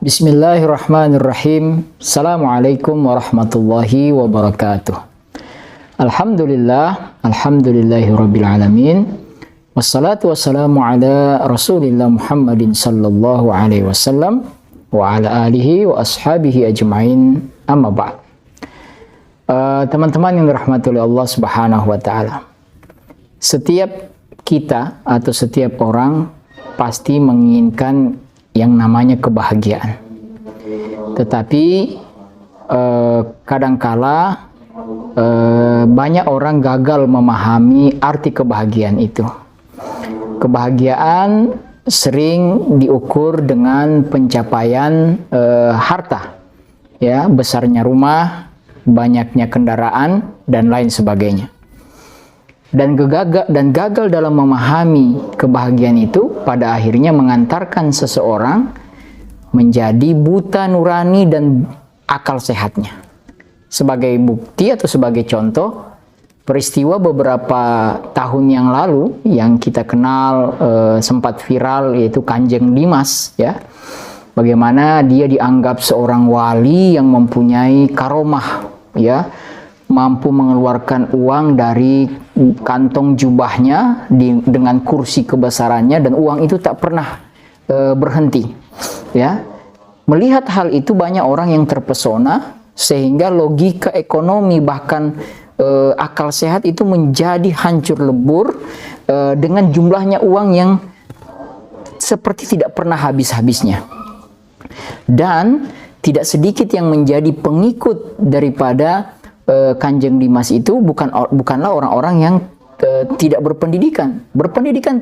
Bismillahirrahmanirrahim. Assalamualaikum warahmatullahi wabarakatuh. Alhamdulillahirabbil alamin. Wassalatu wassalamu ala Rasulillah Muhammadin sallallahu alaihi wasallam wa ala alihi wa ashabihi ajmain. Amma ba'd. Teman-teman yang dirahmati oleh Allah Subhanahu wa taala. Setiap kita atau setiap orang pasti menginginkan yang namanya kebahagiaan. Tetapi kadangkala banyak orang gagal memahami arti kebahagiaan itu. Kebahagiaan sering diukur dengan pencapaian harta, ya, besarnya rumah, banyaknya kendaraan dan lain sebagainya. Dan gagal dalam memahami kebahagiaan itu pada akhirnya mengantarkan seseorang menjadi buta nurani dan akal sehatnya. Sebagai bukti atau sebagai contoh, peristiwa beberapa tahun yang lalu yang kita kenal sempat viral, yaitu Kanjeng Dimas, ya. Bagaimana dia dianggap seorang wali yang mempunyai karomah, ya, mampu mengeluarkan uang dari kantong jubahnya dengan kursi kebesarannya, dan uang itu tak pernah berhenti, ya. Melihat hal itu banyak orang yang terpesona, sehingga logika ekonomi bahkan akal sehat itu menjadi hancur lebur dengan jumlahnya uang yang seperti tidak pernah habis-habisnya. Dan tidak sedikit yang menjadi pengikut daripada Kanjeng Dimas itu bukanlah orang-orang yang tidak berpendidikan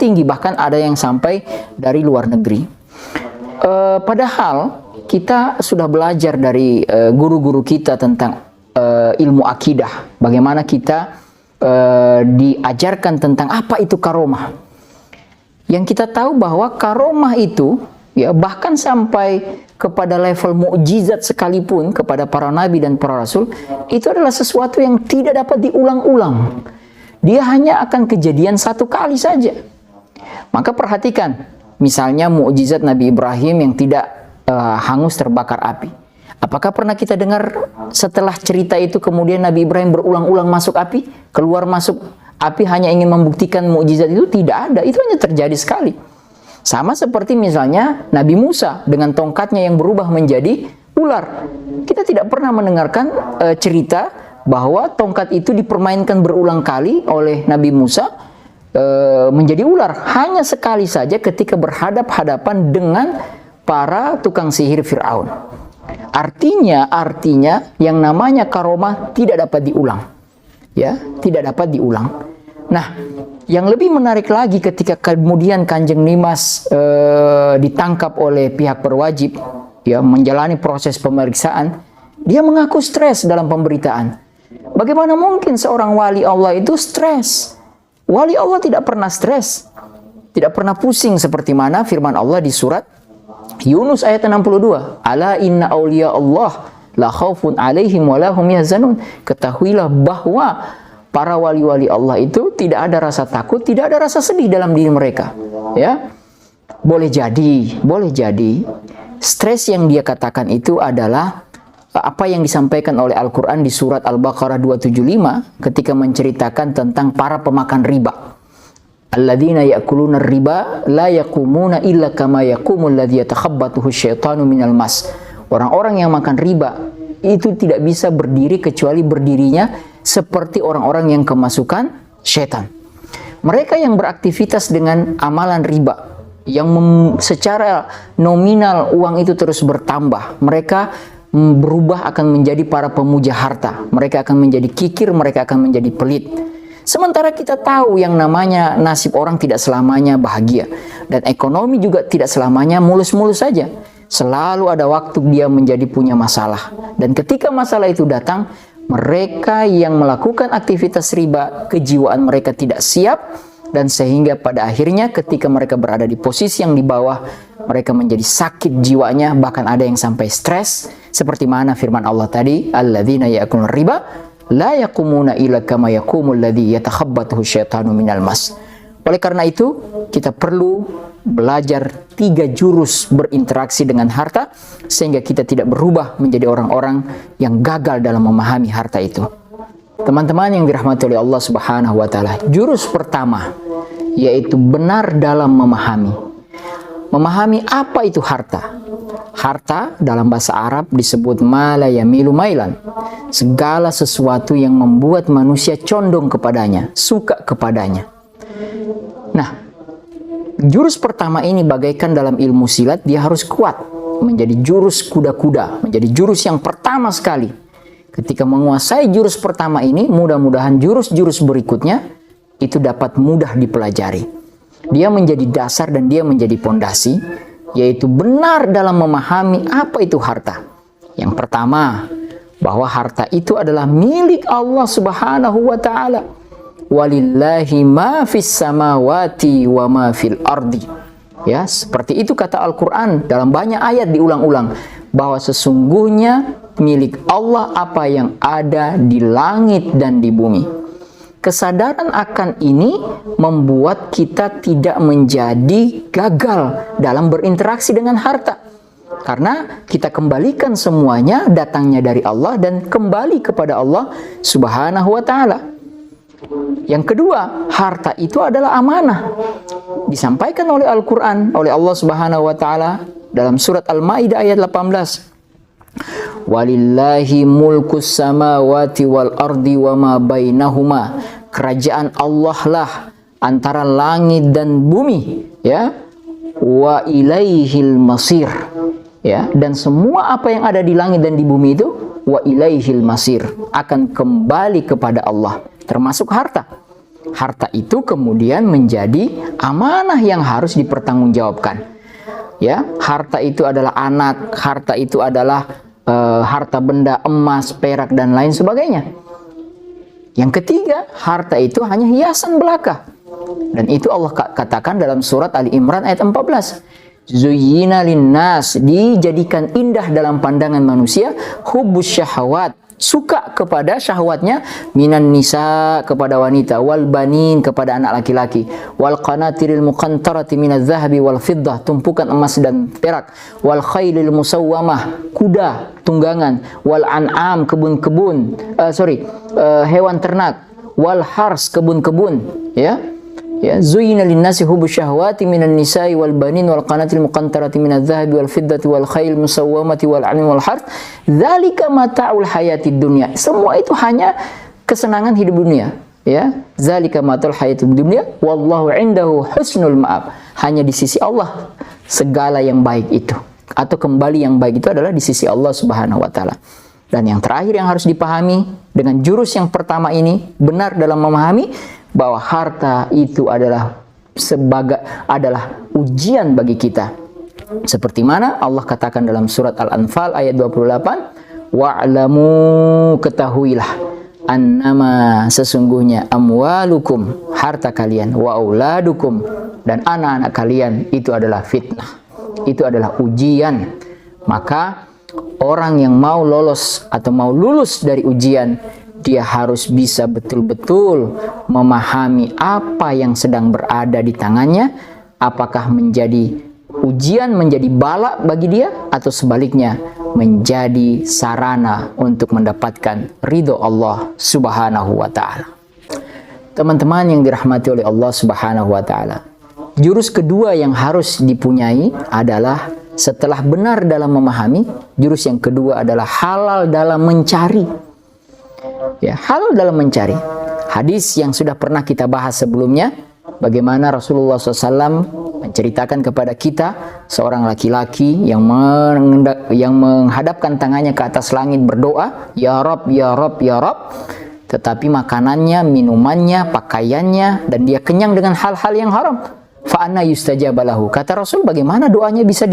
tinggi, bahkan ada yang sampai dari luar negeri. Padahal kita sudah belajar dari guru-guru kita tentang ilmu akidah, bagaimana kita diajarkan tentang apa itu karomah. Yang kita tahu bahwa karomah itu, ya, bahkan sampai kepada level mukjizat sekalipun kepada para nabi dan para rasul, itu adalah sesuatu yang tidak dapat diulang-ulang. Dia hanya akan kejadian satu kali saja. Maka perhatikan, misalnya mukjizat Nabi Ibrahim yang tidak hangus terbakar api. Apakah pernah kita dengar setelah cerita itu kemudian Nabi Ibrahim berulang-ulang masuk api, keluar masuk api hanya ingin membuktikan mukjizat itu? Tidak ada, itu hanya terjadi sekali. Sama seperti misalnya Nabi Musa dengan tongkatnya yang berubah menjadi ular. Kita tidak pernah mendengarkan cerita bahwa tongkat itu dipermainkan berulang kali oleh Nabi Musa menjadi ular. Hanya sekali saja ketika berhadap-hadapan dengan para tukang sihir Fir'aun. Artinya yang namanya karomah tidak dapat diulang. Ya, tidak dapat diulang. Nah, yang lebih menarik lagi ketika kemudian Kanjeng Dimas ditangkap oleh pihak berwajib, ya, menjalani proses pemeriksaan, dia mengaku stres dalam pemberitaan. Bagaimana mungkin seorang wali Allah itu stres? Wali Allah tidak pernah stres, tidak pernah pusing, seperti mana firman Allah di surat Yunus ayat 62. Ala inna awliya Allah la khaufun alaihim wa lahum yahzanun. Ketahuilah bahwa para wali-wali Allah itu tidak ada rasa takut, tidak ada rasa sedih dalam diri mereka. Ya, boleh jadi stres yang dia katakan itu adalah apa yang disampaikan oleh Al-Quran di surat Al-Baqarah 275 ketika menceritakan tentang para pemakan riba. Alladzina ya'kuluna riba la yaqumuna illa kama yaqumul ladzi yatakhabbathu syaitanu minal mas. Orang-orang yang makan riba itu tidak bisa berdiri kecuali berdirinya seperti orang-orang yang kemasukan syaitan. Mereka yang beraktivitas dengan amalan riba, yang secara nominal uang itu terus bertambah, mereka berubah akan menjadi para pemuja harta. Mereka akan menjadi kikir, mereka akan menjadi pelit. Sementara kita tahu yang namanya nasib orang tidak selamanya bahagia, dan ekonomi juga tidak selamanya mulus-mulus saja. Selalu ada waktu dia menjadi punya masalah, dan ketika masalah itu datang, mereka yang melakukan aktivitas riba, kejiwaan mereka tidak siap, dan sehingga pada akhirnya ketika mereka berada di posisi yang di bawah, mereka menjadi sakit jiwanya, bahkan ada yang sampai stres, seperti mana firman Allah tadi, alladzina ya'kuluna riba la yaqumuna illa kama yaqumul ladzi yatakhabbathu syaitanu minal mas. Oleh karena itu, kita perlu belajar 3 jurus berinteraksi dengan harta sehingga kita tidak berubah menjadi orang-orang yang gagal dalam memahami harta itu. Teman-teman yang dirahmati oleh Allah Subhanahu wa taala, jurus pertama yaitu benar dalam memahami. Memahami apa itu harta. Harta dalam bahasa Arab disebut ma la yamilu mailan. Segala sesuatu yang membuat manusia condong kepadanya, suka kepadanya. Nah, jurus pertama ini bagaikan dalam ilmu silat, dia harus kuat. Menjadi jurus kuda-kuda, menjadi jurus yang pertama sekali. Ketika menguasai jurus pertama ini, mudah-mudahan jurus-jurus berikutnya itu dapat mudah dipelajari. Dia menjadi dasar dan dia menjadi pondasi, yaitu benar dalam memahami apa itu harta. Yang pertama, bahwa harta itu adalah milik Allah Subhanahu wa taala. Walillahi ma fis samawati wa ma fil ardi. Ya, seperti itu kata Al-Qur'an dalam banyak ayat diulang-ulang, bahwa sesungguhnya milik Allah apa yang ada di langit dan di bumi. Kesadaran akan ini membuat kita tidak menjadi gagal dalam berinteraksi dengan harta. Karena kita kembalikan semuanya datangnya dari Allah dan kembali kepada Allah Subhanahu wa taala. Yang kedua, harta itu adalah amanah. Disampaikan oleh Al-Qur'an oleh Allah Subhanahu wa taala dalam surat Al-Maidah ayat 18. Walillahi mulkus samawati wal ardi wa ma bainahuma. Kerajaan Allah lah antara langit dan bumi, ya. Wa ilaihil masir. Ya, dan semua apa yang ada di langit dan di bumi itu wa ilaihil masir, akan kembali kepada Allah, termasuk harta. Harta itu kemudian menjadi amanah yang harus dipertanggungjawabkan. Ya, harta itu adalah anak, harta itu adalah harta benda, emas, perak dan lain sebagainya. Yang ketiga, harta itu hanya hiasan belaka. Dan itu Allah katakan dalam surat Ali Imran ayat 14. Zuyyina linnas, dijadikan indah dalam pandangan manusia, hubbus syahawat, suka kepada syahwatnya, minan nisa, kepada wanita, wal banin, kepada anak laki-laki, wal qanatiril muqantarati minadz zahabi wal fiddah, tumpukan emas dan perak, wal khailil musawwamah, kuda tunggangan, wal an'am, kebun-kebun, hewan ternak, wal hars, kebun-kebun, ya. Ya, zuyyina linnasi hubbus syahawati minan nisa'i wal banin wal qanatil muqantarati minadz zahabi wal fiddati wal khail musawwamati wal an'am wal harth, dzalika mata'ul hayatid dunya. Semua itu hanya kesenangan hidup dunia, ya. Dzalika mata'ul hayatid dunya wallahu 'indahu husnul ma'ab. Hanya di sisi Allah segala yang baik itu, atau kembali yang baik itu adalah di sisi Allah Subhanahu wa taala. Dan yang terakhir yang harus dipahami dengan jurus yang pertama ini, benar dalam memahami bahwa harta itu adalah ujian bagi kita. Seperti mana Allah katakan dalam surat Al-Anfal ayat 28, wa'lamu, ketahuilah, annama, sesungguhnya, amwalukum, harta kalian, wa auladukum, dan anak-anak kalian itu adalah fitnah. Itu adalah ujian. Maka orang yang mau lolos atau mau lulus dari ujian, dia harus bisa betul-betul memahami apa yang sedang berada di tangannya, apakah menjadi ujian, menjadi bala bagi dia, atau sebaliknya menjadi sarana untuk mendapatkan ridho Allah Subhanahu wa taala. Teman-teman yang dirahmati oleh Allah Subhanahu wa taala, jurus kedua yang harus dipunyai adalah, setelah benar dalam memahami, jurus yang kedua adalah halal dalam mencari. Ya, halal dalam mencari. Hadis yang sudah pernah kita bahas sebelumnya, bagaimana Rasulullah SAW menceritakan kepada kita seorang laki-laki yang menghadapkan tangannya ke atas langit berdoa, ya Rabb, ya Rabb, ya Rabb, tetapi makanannya, minumannya, pakaiannya, dan dia kenyang dengan hal-hal yang haram. Fa'anna yustajabalahu. Kata Rasul, bagaimana doanya bisa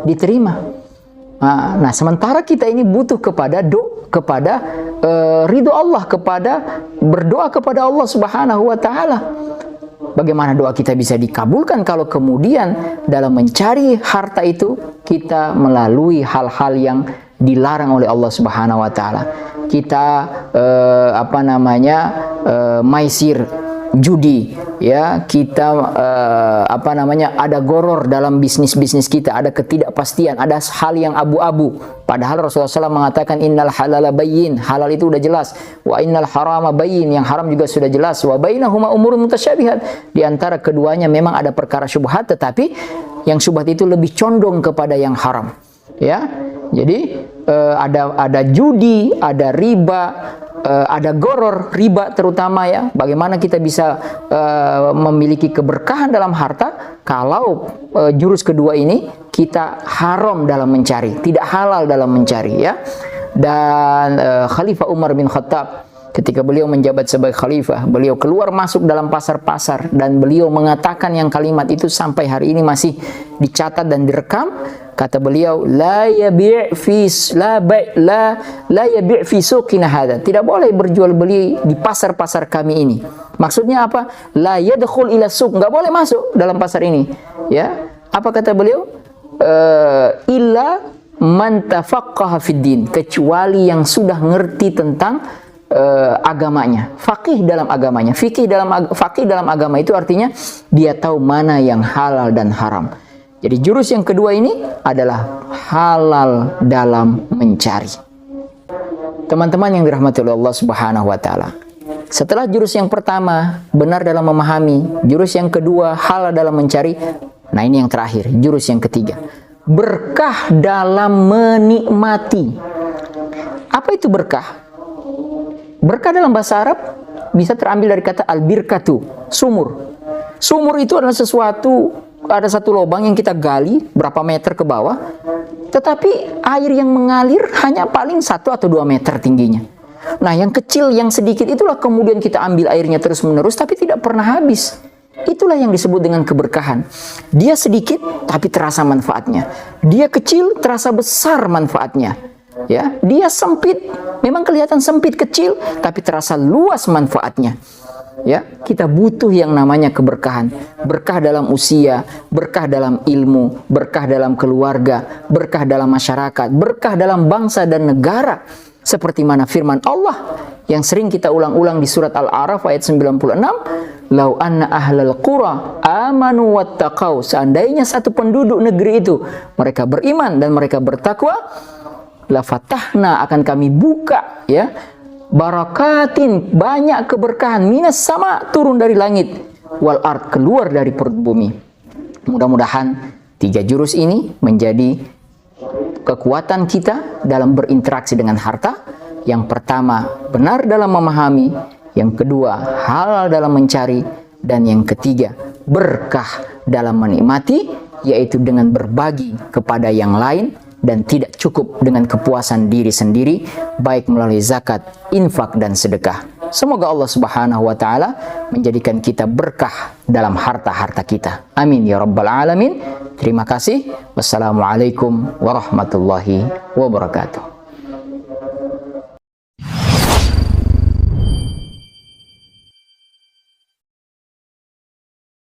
diterima? Nah, sementara kita ini butuh kepada ridho Allah, berdoa kepada Allah Subhanahu wa taala. Bagaimana doa kita bisa dikabulkan kalau kemudian dalam mencari harta itu kita melalui hal-hal yang dilarang oleh Allah Subhanahu wa taala. Kita maisir, judi, ya, kita ada goror dalam bisnis kita, ada ketidakpastian, ada hal yang abu-abu. Padahal Rasulullah SAW mengatakan innal halala bayyin, halal itu udah jelas, wa innal harama bayyin, yang haram juga sudah jelas, wa bainahuma umurun mutasyabihat, di antara keduanya memang ada perkara syubhat, tetapi yang syubhat itu lebih condong kepada yang haram, ya. Jadi ada judi, ada riba, ada goror, riba terutama, ya. Bagaimana kita bisa memiliki keberkahan dalam harta kalau jurus kedua ini kita haram dalam mencari, tidak halal dalam mencari, ya. Dan Khalifah Umar bin Khattab ketika beliau menjabat sebagai khalifah, beliau keluar masuk dalam pasar-pasar dan beliau mengatakan yang kalimat itu sampai hari ini masih dicatat dan direkam. Kata beliau, la yabi' fi suqina hadha, tidak boleh berjual beli di pasar-pasar kami ini. Maksudnya apa? La yadkhul ila suq, enggak boleh masuk dalam pasar ini, ya. Apa kata beliau? Illa man tafaqqaha fid din, kecuali yang sudah ngerti tentang agamanya, faqih dalam agamanya. Faqih dalam agama itu artinya dia tahu mana yang halal dan haram. Jadi jurus yang kedua ini adalah halal dalam mencari. Teman-teman yang dirahmati oleh Allah Subhanahu wa taala. Setelah jurus yang pertama, benar dalam memahami, jurus yang kedua, halal dalam mencari. Nah, ini yang terakhir, jurus yang ketiga. Berkah dalam menikmati. Apa itu berkah? Berkah dalam bahasa Arab bisa terambil dari kata al-birkatu, sumur. Sumur itu adalah sesuatu, ada satu lubang yang kita gali berapa meter ke bawah, tetapi air yang mengalir hanya paling 1 atau 2 meter tingginya. Nah, yang kecil, yang sedikit itulah kemudian kita ambil airnya terus-menerus tapi tidak pernah habis. Itulah yang disebut dengan keberkahan. Dia sedikit tapi terasa manfaatnya. Dia kecil terasa besar manfaatnya. Ya, dia sempit, memang kelihatan sempit kecil tapi terasa luas manfaatnya. Ya, kita butuh yang namanya keberkahan. Berkah dalam usia, berkah dalam ilmu, berkah dalam keluarga, berkah dalam masyarakat, berkah dalam bangsa dan negara. Seperti mana firman Allah yang sering kita ulang-ulang di surat Al-A'raf ayat 96, "Lau anna ahlal qura amanu wattaqau", seandainya satu penduduk negeri itu mereka beriman dan mereka bertakwa, la fatahna, akan kami buka, ya, barakatin, banyak keberkahan, minas sama, turun dari langit, wal ard, keluar dari perut bumi. Mudah-mudahan 3 jurus ini menjadi kekuatan kita dalam berinteraksi dengan harta. Yang pertama, benar dalam memahami. Yang kedua, halal dalam mencari. Dan yang ketiga, berkah dalam menikmati, yaitu dengan berbagi kepada yang lain dan tidak cukup dengan kepuasan diri sendiri, baik melalui zakat, infak, dan sedekah. Semoga Allah Subhanahu wa taala menjadikan kita berkah dalam harta-harta kita. Amin ya rabbal alamin. Terima kasih. Wassalamualaikum warahmatullahi wabarakatuh.